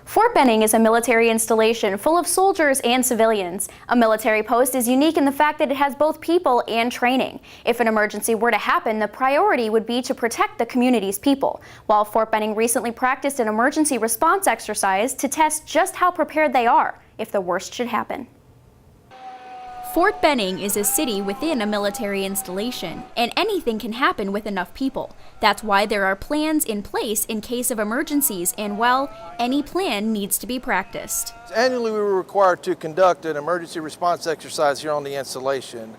Fort Benning is a military installation full of soldiers and civilians. A military post is unique in the fact that it has both people and training. If an emergency were to happen, the priority would be to protect the community's people. While Fort Benning recently practiced an emergency response exercise to test just how prepared they are if the worst should happen. Fort Benning is a city within a military installation, and anything can happen with enough people. That's why there are plans in place in case of emergencies, and well, any plan needs to be practiced. Annually, we were required to conduct an emergency response exercise here on the installation.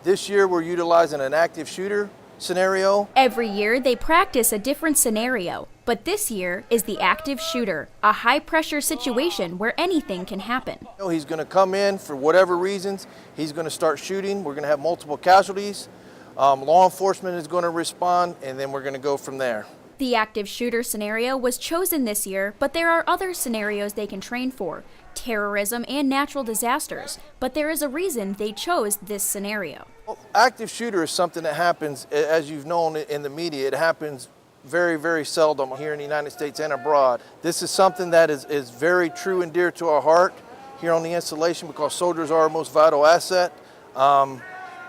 This year, we're utilizing an active shooter scenario. Every year, they practice a different scenario, but this year is the active shooter, a high-pressure situation where anything can happen. He's going to come in for whatever reasons. He's going to start shooting. We're going to have multiple casualties. Law enforcement is going to respond, and then we're going to go from there. The active shooter scenario was chosen this year, but there are other scenarios they can train for, terrorism and natural disasters, but there is a reason they chose this scenario. Well, active shooter is something that happens, as you've known in the media, it happens very, very seldom here in the United States and abroad. This is something that is very true and dear to our heart here on the installation because soldiers are our most vital asset.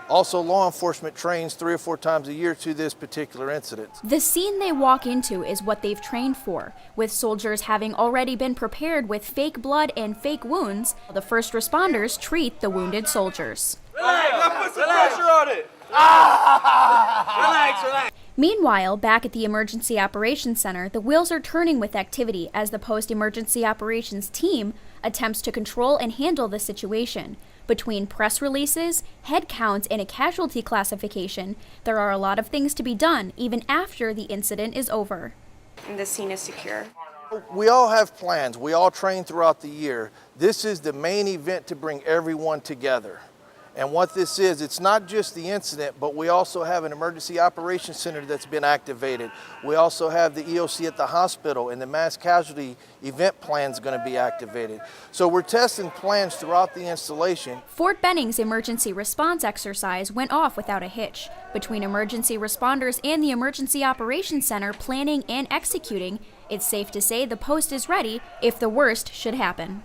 Also, law enforcement trains 3 or 4 times a year to this particular incident. The scene they walk into is what they've trained for, with soldiers having already been prepared with fake blood and fake wounds. The first responders treat the wounded soldiers. Relax, put some pressure on it. Relax. Meanwhile, back at the Emergency Operations Center, the wheels are turning with activity as the post-emergency operations team attempts to control and handle the situation. Between press releases, head counts, and a casualty classification, there are a lot of things to be done even after the incident is over. And the scene is secure. We all have plans. We all train throughout the year. This is the main event to bring everyone together. And what this is, it's not just the incident, but we also have an emergency operations center that's been activated. We also have the EOC at the hospital, and the mass casualty event plan is going to be activated. So we're testing plans throughout the installation. Fort Benning's emergency response exercise went off without a hitch. Between emergency responders and the Emergency Operations Center planning and executing, it's safe to say the post is ready if the worst should happen.